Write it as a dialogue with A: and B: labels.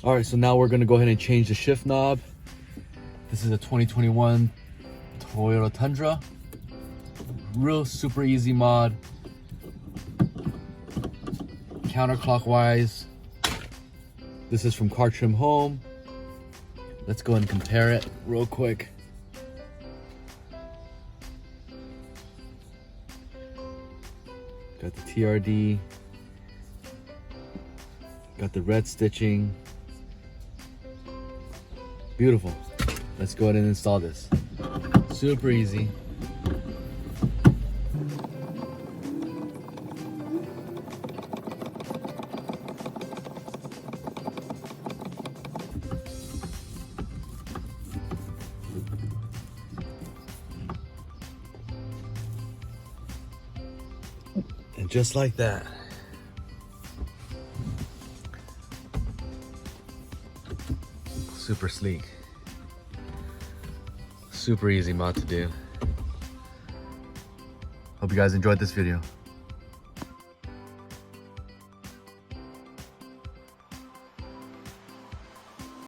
A: All right, so now we're gonna go ahead and change the shift knob. This is a 2021 Toyota Tundra. Real super easy mod. Counterclockwise. This is from Car Trim Home. Let's go and compare it real quick. Got the TRD. Got the red stitching. Beautiful. Let's go ahead and install this. Super easy. And just like that. Super sleek. Super easy mod to do. Hope you guys enjoyed this video.